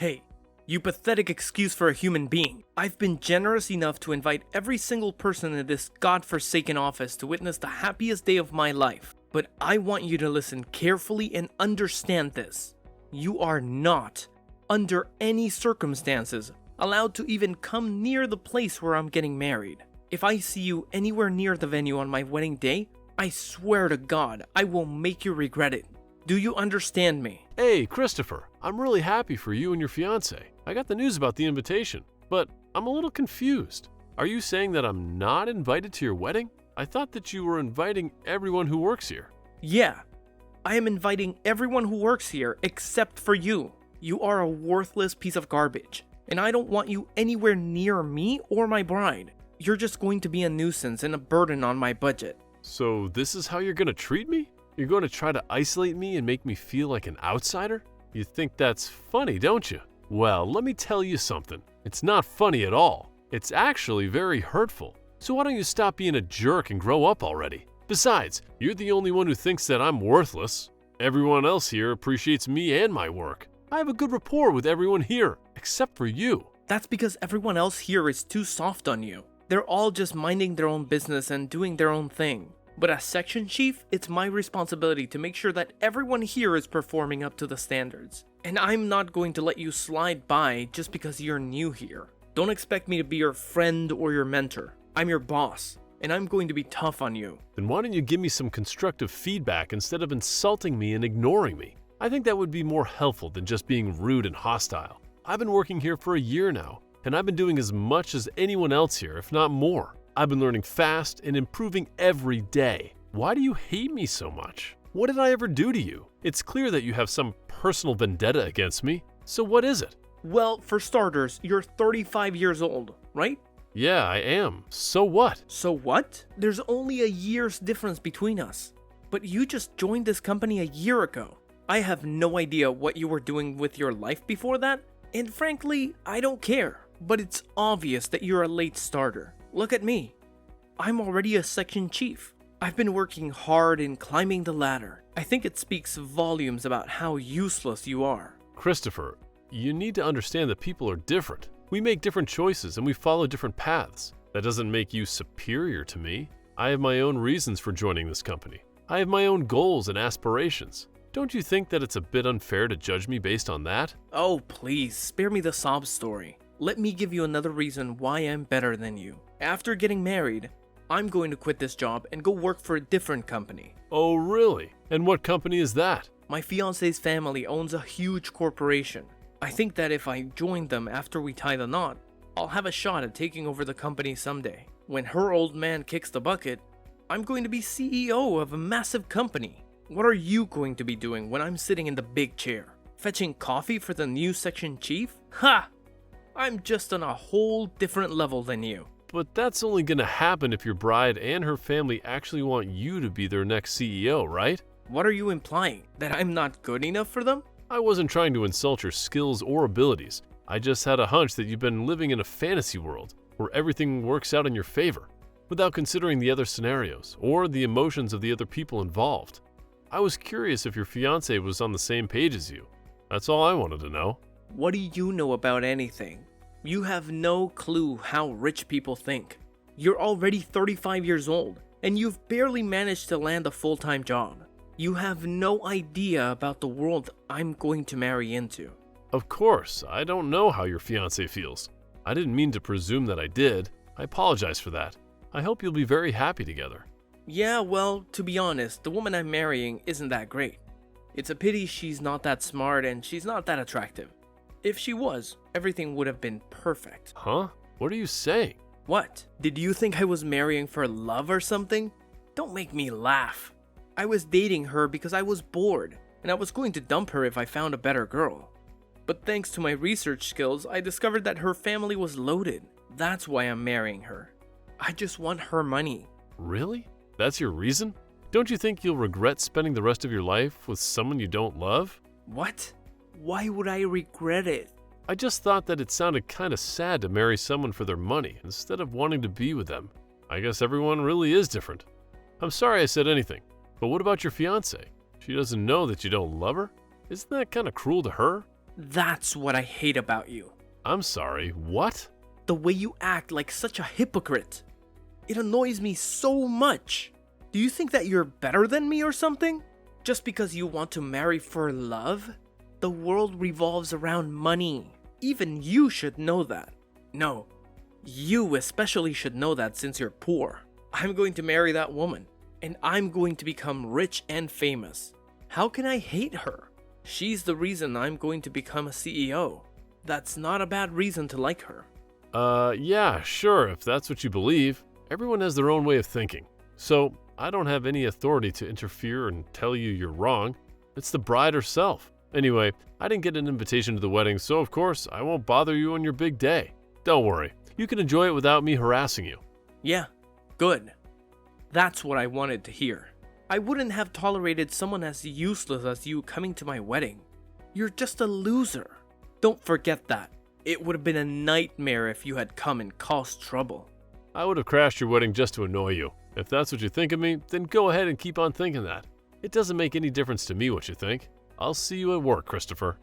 Hey, you pathetic excuse for a human being. I've been generous enough to invite every single person in this godforsaken office to witness the happiest day of my life. But I want you to listen carefully and understand this. You are not, under any circumstances, allowed to even come near the place where I'm getting married. If I see you anywhere near the venue on my wedding day, I swear to God, I will make you regret it. Do you understand me? Hey, Kristopher, I'm really happy for you and your fiance. I got the news about the invitation, but I'm a little confused. Are you saying that I'm not invited to your wedding? I thought that you were inviting everyone who works here. Yeah, I am inviting everyone who works here except for you. You are a worthless piece of garbage, and I don't want you anywhere near me or my bride. You're just going to be a nuisance and a burden on my budget. So this is how you're going to treat me? You're going to try to isolate me and make me feel like an outsider? You think that's funny, don't you? Well, let me tell you something. It's not funny at all. It's actually very hurtful. So why don't you stop being a jerk and grow up already? Besides, you're the only one who thinks that I'm worthless. Everyone else here appreciates me and my work. I have a good rapport with everyone here, except for you. That's because everyone else here is too soft on you. They're all just minding their own business and doing their own thing. But as section chief, it's my responsibility to make sure that everyone here is performing up to the standards. And I'm not going to let you slide by just because you're new here. Don't expect me to be your friend or your mentor. I'm your boss, and I'm going to be tough on you. Then why don't you give me some constructive feedback instead of insulting me and ignoring me? I think that would be more helpful than just being rude and hostile. I've been working here for a year now, and I've been doing as much as anyone else here, if not more. I've been learning fast and improving every day. Why do you hate me so much? What did I ever do to you? It's clear that you have some personal vendetta against me. So what is it? Well, for starters, you're 35 years old, right? Yeah, I am. So what? So what? There's only a year's difference between us. But you just joined this company a year ago. I have no idea what you were doing with your life before that, and frankly, I don't care. But it's obvious that you're a late starter. Look at me. I'm already a section chief. I've been working hard and climbing the ladder. I think it speaks volumes about how useless you are. Kristopher, you need to understand that people are different. We make different choices and we follow different paths. That doesn't make you superior to me. I have my own reasons for joining this company. I have my own goals and aspirations. Don't you think that it's a bit unfair to judge me based on that? Oh, please, spare me the sob story. Let me give you another reason why I'm better than you. After getting married, I'm going to quit this job and go work for a different company. Oh, really? And what company is that? My fiance's family owns a huge corporation. I think that if I join them after we tie the knot, I'll have a shot at taking over the company someday. When her old man kicks the bucket, I'm going to be CEO of a massive company. What are you going to be doing when I'm sitting in the big chair? Fetching coffee for the new section chief? Ha! I'm just on a whole different level than you. But that's only going to happen if your bride and her family actually want you to be their next CEO, right? What are you implying? That I'm not good enough for them? I wasn't trying to insult your skills or abilities. I just had a hunch that you've been living in a fantasy world where everything works out in your favor, without considering the other scenarios or the emotions of the other people involved. I was curious if your fiance was on the same page as you. That's all I wanted to know. What do you know about anything? You have no clue how rich people think. You're already 35 years old, and you've barely managed to land a full-time job. You have no idea about the world I'm going to marry into. Of course, I don't know how your fiance feels. I didn't mean to presume that I did. I apologize for that. I hope you'll be very happy together. Yeah, well, to be honest, the woman I'm marrying isn't that great. It's a pity she's not that smart and she's not that attractive. If she was, everything would have been perfect. Huh? What are you saying? What? Did you think I was marrying for love or something? Don't make me laugh. I was dating her because I was bored, and I was going to dump her if I found a better girl. But thanks to my research skills, I discovered that her family was loaded. That's why I'm marrying her. I just want her money. Really? That's your reason? Don't you think you'll regret spending the rest of your life with someone you don't love? What? Why would I regret it? I just thought that it sounded kind of sad to marry someone for their money instead of wanting to be with them. I guess everyone really is different. I'm sorry I said anything, but what about your fiance? She doesn't know that you don't love her? Isn't that kind of cruel to her? That's what I hate about you. I'm sorry, what? The way you act like such a hypocrite. It annoys me so much. Do you think that you're better than me or something? Just because you want to marry for love? The world revolves around money. Even you should know that. No, you especially should know that since you're poor. I'm going to marry that woman, and I'm going to become rich and famous. How can I hate her? She's the reason I'm going to become a CEO. That's not a bad reason to like her. Yeah, sure, if that's what you believe. Everyone has their own way of thinking. So, I don't have any authority to interfere and tell you you're wrong. It's the bride herself. Anyway, I didn't get an invitation to the wedding, so of course, I won't bother you on your big day. Don't worry, you can enjoy it without me harassing you. Yeah, good. That's what I wanted to hear. I wouldn't have tolerated someone as useless as you coming to my wedding. You're just a loser. Don't forget that. It would have been a nightmare if you had come and caused trouble. I would have crashed your wedding just to annoy you. If that's what you think of me, then go ahead and keep on thinking that. It doesn't make any difference to me what you think. I'll see you at work, Kristopher.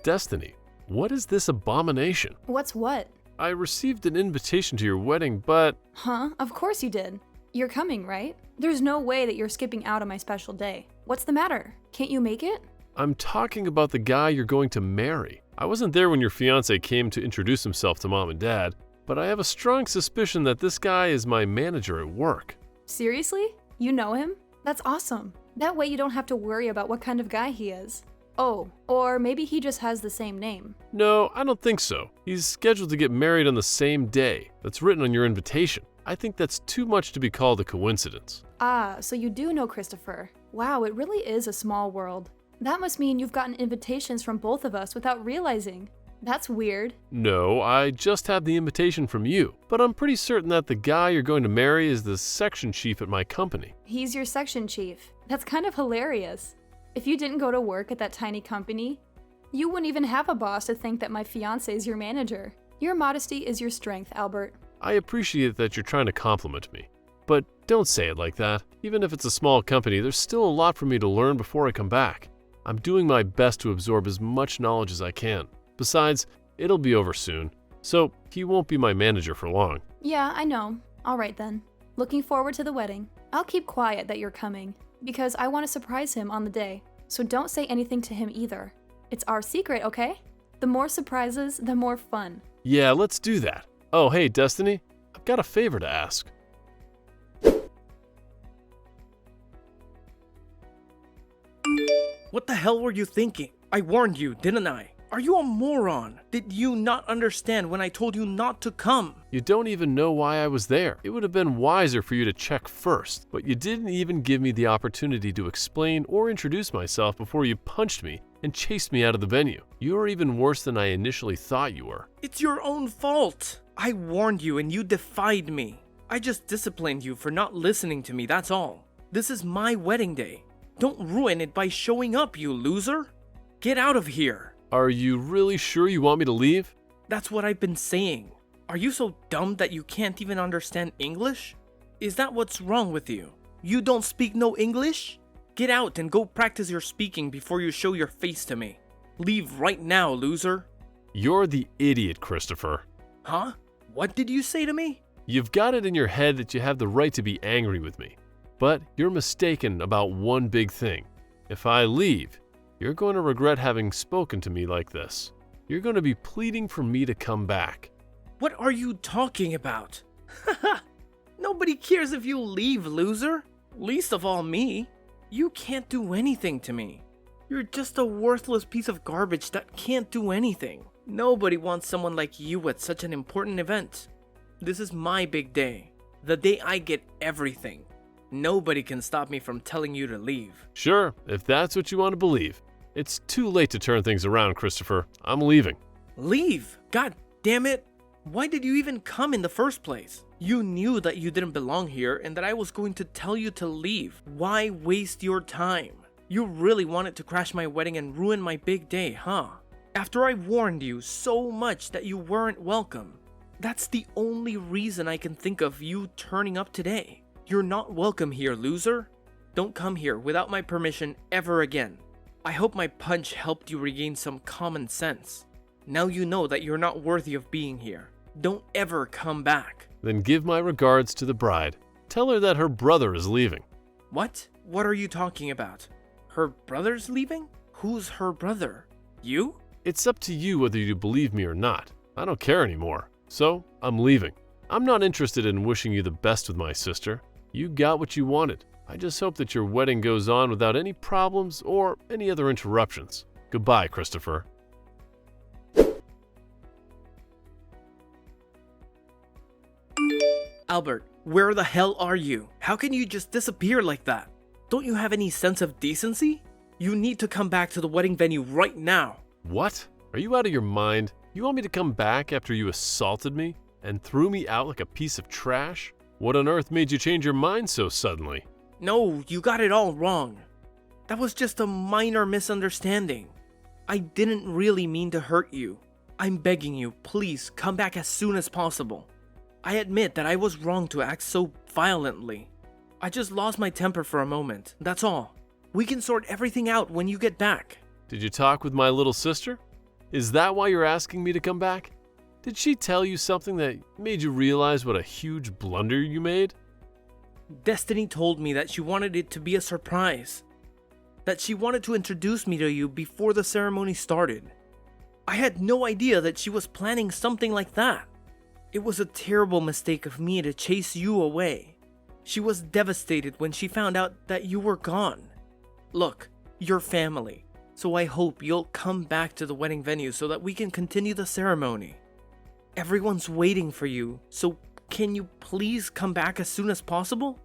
Destiny, what is this abomination? What's what? I received an invitation to your wedding, but... Huh? Of course you did. You're coming, right? There's no way that you're skipping out on my special day. What's the matter? Can't you make it? I'm talking about the guy you're going to marry. I wasn't there when your fiance came to introduce himself to mom and dad, but I have a strong suspicion that this guy is my manager at work. Seriously? You know him? That's awesome. That way you don't have to worry about what kind of guy he is. Oh, or maybe he just has the same name. No, I don't think so. He's scheduled to get married on the same day. That's written on your invitation. I think that's too much to be called a coincidence. Ah, so you do know Kristopher. Wow, it really is a small world. That must mean you've gotten invitations from both of us without realizing. That's weird. No, I just have the invitation from you, but I'm pretty certain that the guy you're going to marry is the section chief at my company. He's your section chief. That's kind of hilarious. If you didn't go to work at that tiny company, you wouldn't even have a boss to think that my fiance is your manager. Your modesty is your strength, Albert. I appreciate that you're trying to compliment me, but don't say it like that. Even if it's a small company, there's still a lot for me to learn before I come back. I'm doing my best to absorb as much knowledge as I can. Besides, it'll be over soon, so he won't be my manager for long. Yeah, I know. All right then. Looking forward to the wedding. I'll keep quiet that you're coming, because I want to surprise him on the day. So don't say anything to him either. It's our secret, okay? The more surprises, the more fun. Yeah, let's do that. Oh, hey, Destiny, I've got a favor to ask. What the hell were you thinking? I warned you, didn't I? Are you a moron? Did you not understand when I told you not to come? You don't even know why I was there. It would have been wiser for you to check first, but you didn't even give me the opportunity to explain or introduce myself before you punched me and chased me out of the venue. You are even worse than I initially thought you were. It's your own fault. I warned you and you defied me. I just disciplined you for not listening to me, that's all. This is my wedding day. Don't ruin it by showing up, you loser. Get out of here. Are you really sure you want me to leave? That's what I've been saying. Are you so dumb that you can't even understand English? Is that what's wrong with you? You don't speak no English? Get out and go practice your speaking before you show your face to me. Leave right now, loser. You're the idiot, Kristopher. Huh? What did you say to me? You've got it in your head that you have the right to be angry with me. But you're mistaken about one big thing. If I leave, you're going to regret having spoken to me like this. You're going to be pleading for me to come back. What are you talking about? Haha! Nobody cares if you leave, loser. Least of all me. You can't do anything to me. You're just a worthless piece of garbage that can't do anything. Nobody wants someone like you at such an important event. This is my big day. The day I get everything. Nobody can stop me from telling you to leave. Sure, if that's what you want to believe. It's too late to turn things around, Kristopher. I'm leaving. Leave? God damn it. Why did you even come in the first place? You knew that you didn't belong here and that I was going to tell you to leave. Why waste your time? You really wanted to crash my wedding and ruin my big day, huh? After I warned you so much that you weren't welcome. That's the only reason I can think of you turning up today. You're not welcome here, loser. don't come here without my permission ever again. I hope my punch helped you regain some common sense. Now you know that you're not worthy of being here. Don't ever come back. Then give my regards to the bride. Tell her that her brother is leaving. What? What are you talking about? Her brother's leaving? Who's her brother? You? It's up to you whether you believe me or not. I don't care anymore. So, I'm leaving. I'm not interested in wishing you the best with my sister. You got what you wanted. I just hope that your wedding goes on without any problems or any other interruptions. Goodbye, Kristopher. Albert, where the hell are you? How can you just disappear like that? Don't you have any sense of decency? You need to come back to the wedding venue right now. What? Are you out of your mind? You want me to come back after you assaulted me and threw me out like a piece of trash? What on earth made you change your mind so suddenly? No, you got it all wrong. That was just a minor misunderstanding. I didn't really mean to hurt you. I'm begging you, please come back as soon as possible. I admit that I was wrong to act so violently. I just lost my temper for a moment, that's all. We can sort everything out when you get back. Did you talk with my little sister? Is that why you're asking me to come back? Did she tell you something that made you realize what a huge blunder you made? Destiny told me that she wanted it to be a surprise. That she wanted to introduce me to you before the ceremony started. I had no idea that she was planning something like that. It was a terrible mistake of me to chase you away. She was devastated when she found out that you were gone. Look, you're family, so I hope you'll come back to the wedding venue so that we can continue the ceremony. Everyone's waiting for you, so can you please come back as soon as possible?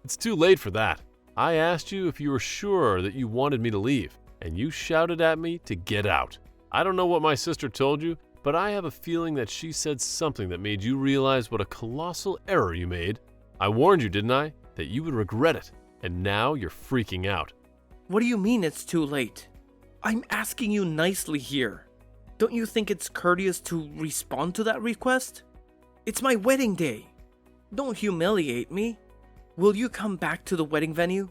It's too late for that. I asked you if you were sure that you wanted me to leave, and you shouted at me to get out. I don't know what my sister told you, but I have a feeling that she said something that made you realize what a colossal error you made. I warned you, didn't I, that you would regret it, and now you're freaking out. What do you mean it's too late? I'm asking you nicely here. Don't you think it's courteous to respond to that request? It's my wedding day. Don't humiliate me. Will you come back to the wedding venue?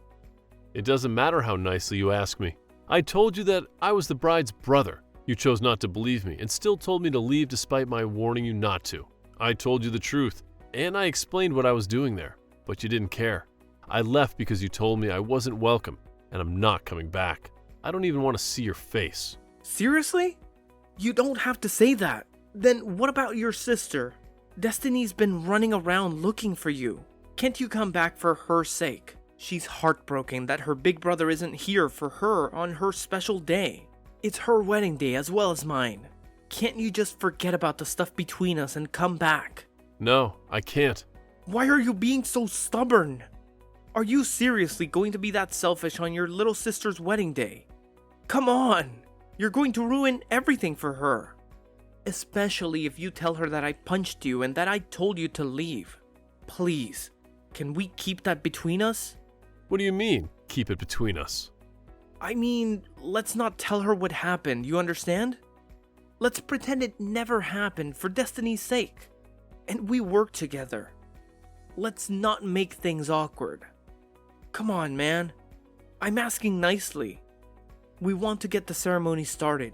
It doesn't matter how nicely you ask me. I told you that I was the bride's brother. You chose not to believe me and still told me to leave despite my warning you not to. I told you the truth, and I explained what I was doing there, but you didn't care. I left because you told me I wasn't welcome, and I'm not coming back. I don't even want to see your face. Seriously? You don't have to say that. Then what about your sister? Destiny's been running around looking for you. Can't you come back for her sake? She's heartbroken that her big brother isn't here for her on her special day. It's her wedding day as well as mine. Can't you just forget about the stuff between us and come back? No, I can't. Why are you being so stubborn? Are you seriously going to be that selfish on your little sister's wedding day? Come on! You're going to ruin everything for her. Especially if you tell her that I punched you and that I told you to leave. Please, can we keep that between us? What do you mean, keep it between us? I mean, let's not tell her what happened, you understand? Let's pretend it never happened for Destiny's sake. And we work together. Let's not make things awkward. Come on, man. I'm asking nicely. We want to get the ceremony started.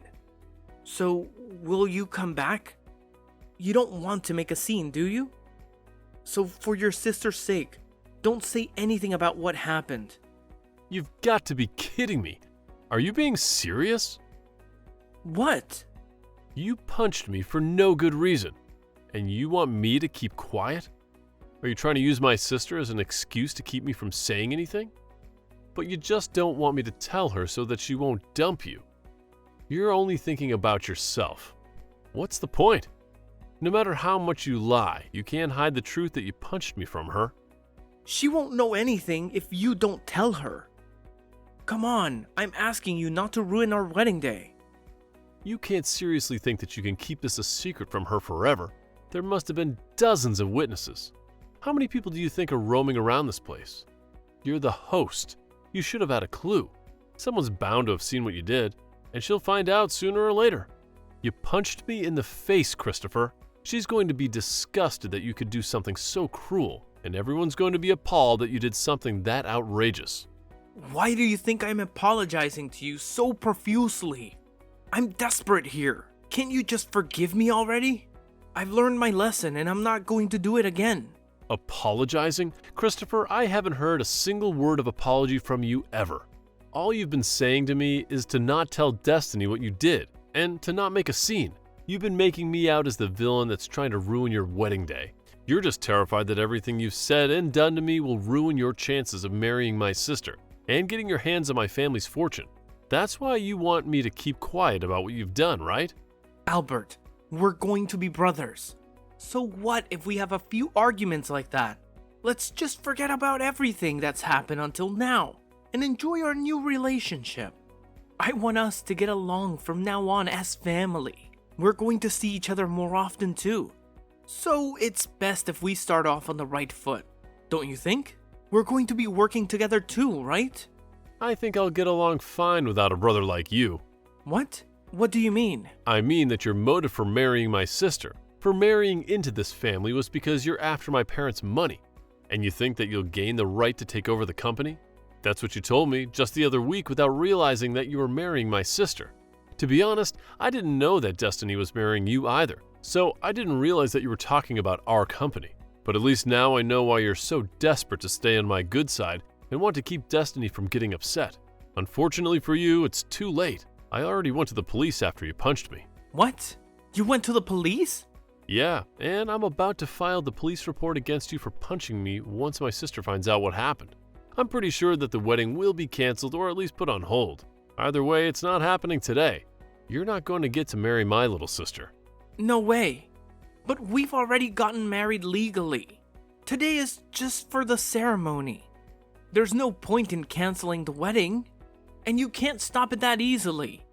So, will you come back? You don't want to make a scene, do you? So for your sister's sake, don't say anything about what happened. You've got to be kidding me. Are you being serious? What? You punched me for no good reason, and you want me to keep quiet? Are you trying to use my sister as an excuse to keep me from saying anything? But you just don't want me to tell her so that she won't dump you. You're only thinking about yourself. What's the point? No matter how much you lie, you can't hide the truth that you punched me from her. She won't know anything if you don't tell her. Come on, I'm asking you not to ruin our wedding day. You can't seriously think that you can keep this a secret from her forever. There must have been dozens of witnesses. How many people do you think are roaming around this place? You're the host. You should have had a clue. Someone's bound to have seen what you did, and she'll find out sooner or later. You punched me in the face, Kristopher. She's going to be disgusted that you could do something so cruel, and everyone's going to be appalled that you did something that outrageous. Why do you think I'm apologizing to you so profusely? I'm desperate here. Can't you just forgive me already? I've learned my lesson and I'm not going to do it again. Apologizing? Kristopher, I haven't heard a single word of apology from you ever. All you've been saying to me is to not tell Destiny what you did, and to not make a scene. You've been making me out as the villain that's trying to ruin your wedding day. You're just terrified that everything you've said and done to me will ruin your chances of marrying my sister and getting your hands on my family's fortune. That's why you want me to keep quiet about what you've done, right? Albert, we're going to be brothers. So what if we have a few arguments like that? Let's just forget about everything that's happened until now and enjoy our new relationship. I want us to get along from now on as family. We're going to see each other more often too. So it's best if we start off on the right foot, don't you think? We're going to be working together too, right? I think I'll get along fine without a brother like you. What? What do you mean? I mean that your motive for marrying my sister, for marrying into this family, was because you're after my parents' money. And you think that you'll gain the right to take over the company? That's what you told me just the other week without realizing that you were marrying my sister. To be honest, I didn't know that Destiny was marrying you either, so I didn't realize that you were talking about our company. But at least now I know why you're so desperate to stay on my good side and want to keep Destiny from getting upset. Unfortunately for you, it's too late. I already went to the police after you punched me. What? You went to the police? Yeah, and I'm about to file the police report against you for punching me once my sister finds out what happened. I'm pretty sure that the wedding will be canceled or at least put on hold. Either way, it's not happening today. You're not going to get to marry my little sister. No way. But we've already gotten married legally. Today is just for the ceremony. There's no point in canceling the wedding, and you can't stop it that easily.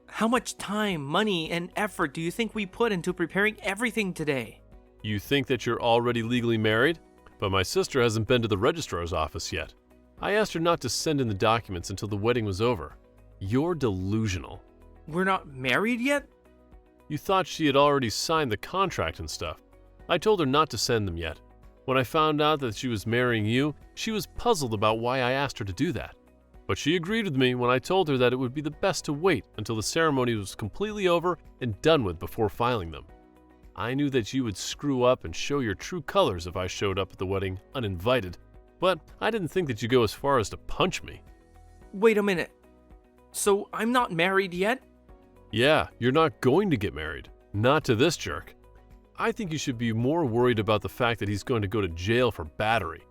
How much time, money, and effort do you think we put into preparing everything today? You think that you're already legally married? But my sister hasn't been to the registrar's office yet. I asked her not to send in the documents until the wedding was over. You're delusional. We're not married yet? You thought she had already signed the contract and stuff. I told her not to send them yet. When I found out that she was marrying you, she was puzzled about why I asked her to do that. But she agreed with me when I told her that it would be the best to wait until the ceremony was completely over and done with before filing them. I knew that you would screw up and show your true colors if I showed up at the wedding uninvited, but I didn't think that you'd go as far as to punch me. Wait a minute. So I'm not married yet? Yeah, you're not going to get married. Not to this jerk. I think you should be more worried about the fact that he's going to go to jail for battery.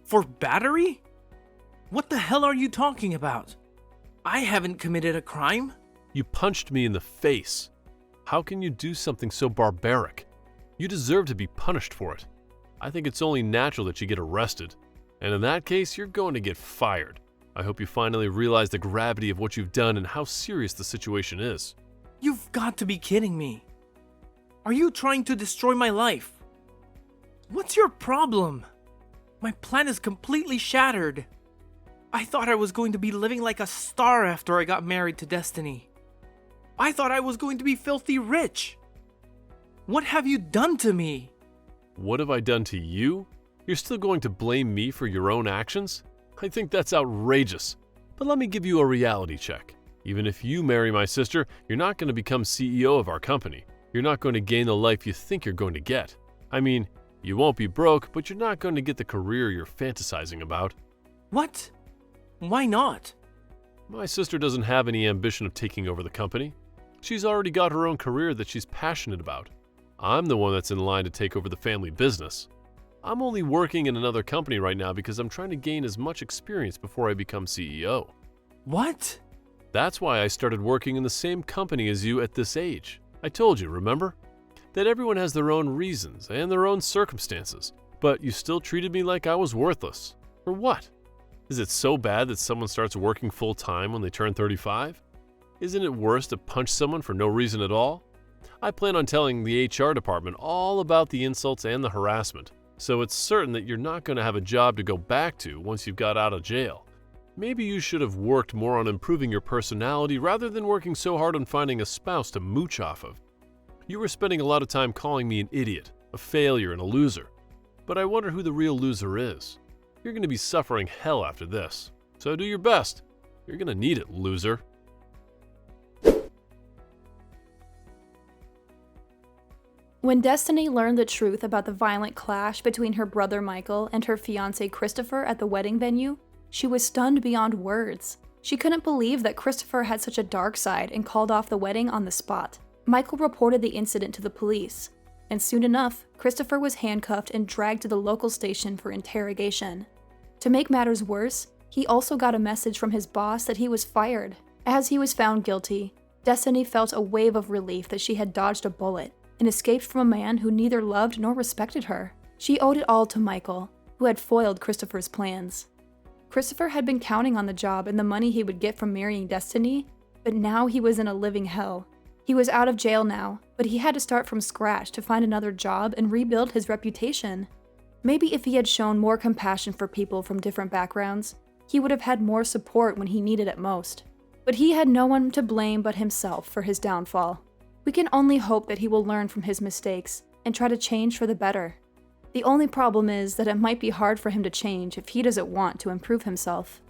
For battery? What the hell are you talking about? I haven't committed a crime. You punched me in the face. How can you do something so barbaric? You deserve to be punished for it. I think it's only natural that you get arrested. And in that case, you're going to get fired. I hope you finally realize the gravity of what you've done and how serious the situation is. You've got to be kidding me. Are you trying to destroy my life? What's your problem? My plan is completely shattered. I thought I was going to be living like a star after I got married to Destiny. I thought I was going to be filthy rich. What have you done to me? What have I done to you? You're still going to blame me for your own actions? I think that's outrageous. But let me give you a reality check. Even if you marry my sister, you're not going to become CEO of our company. You're not going to gain the life you think you're going to get. I mean, you won't be broke, but you're not going to get the career you're fantasizing about. What? Why not? My sister doesn't have any ambition of taking over the company. She's already got her own career that she's passionate about. I'm the one that's in line to take over the family business. I'm only working in another company right now because I'm trying to gain as much experience before I become CEO. What? That's why I started working in the same company as you at this age. I told you, remember? That everyone has their own reasons and their own circumstances, but you still treated me like I was worthless. For what? Is it so bad that someone starts working full-time when they turn 35? Isn't it worse to punch someone for no reason at all? I plan on telling the HR department all about the insults and the harassment, so it's certain that you're not going to have a job to go back to once you've got out of jail. Maybe you should have worked more on improving your personality rather than working so hard on finding a spouse to mooch off of. You were spending a lot of time calling me an idiot, a failure, and a loser. But I wonder who the real loser is. You're going to be suffering hell after this. So do your best. You're gonna need it, loser. When Destiny learned the truth about the violent clash between her brother Michael and her fiance Kristopher at the wedding venue, she was stunned beyond words. She couldn't believe that Kristopher had such a dark side and called off the wedding on the spot. Michael reported the incident to the police, and soon enough, Kristopher was handcuffed and dragged to the local station for interrogation. To make matters worse, he also got a message from his boss that he was fired. As he was found guilty, Destiny felt a wave of relief that she had dodged a bullet and escaped from a man who neither loved nor respected her. She owed it all to Michael, who had foiled Kristopher's plans. Kristopher had been counting on the job and the money he would get from marrying Destiny, but now he was in a living hell. He was out of jail now, but he had to start from scratch to find another job and rebuild his reputation. Maybe if he had shown more compassion for people from different backgrounds, he would have had more support when he needed it most. But he had no one to blame but himself for his downfall. We can only hope that he will learn from his mistakes and try to change for the better. The only problem is that it might be hard for him to change if he doesn't want to improve himself.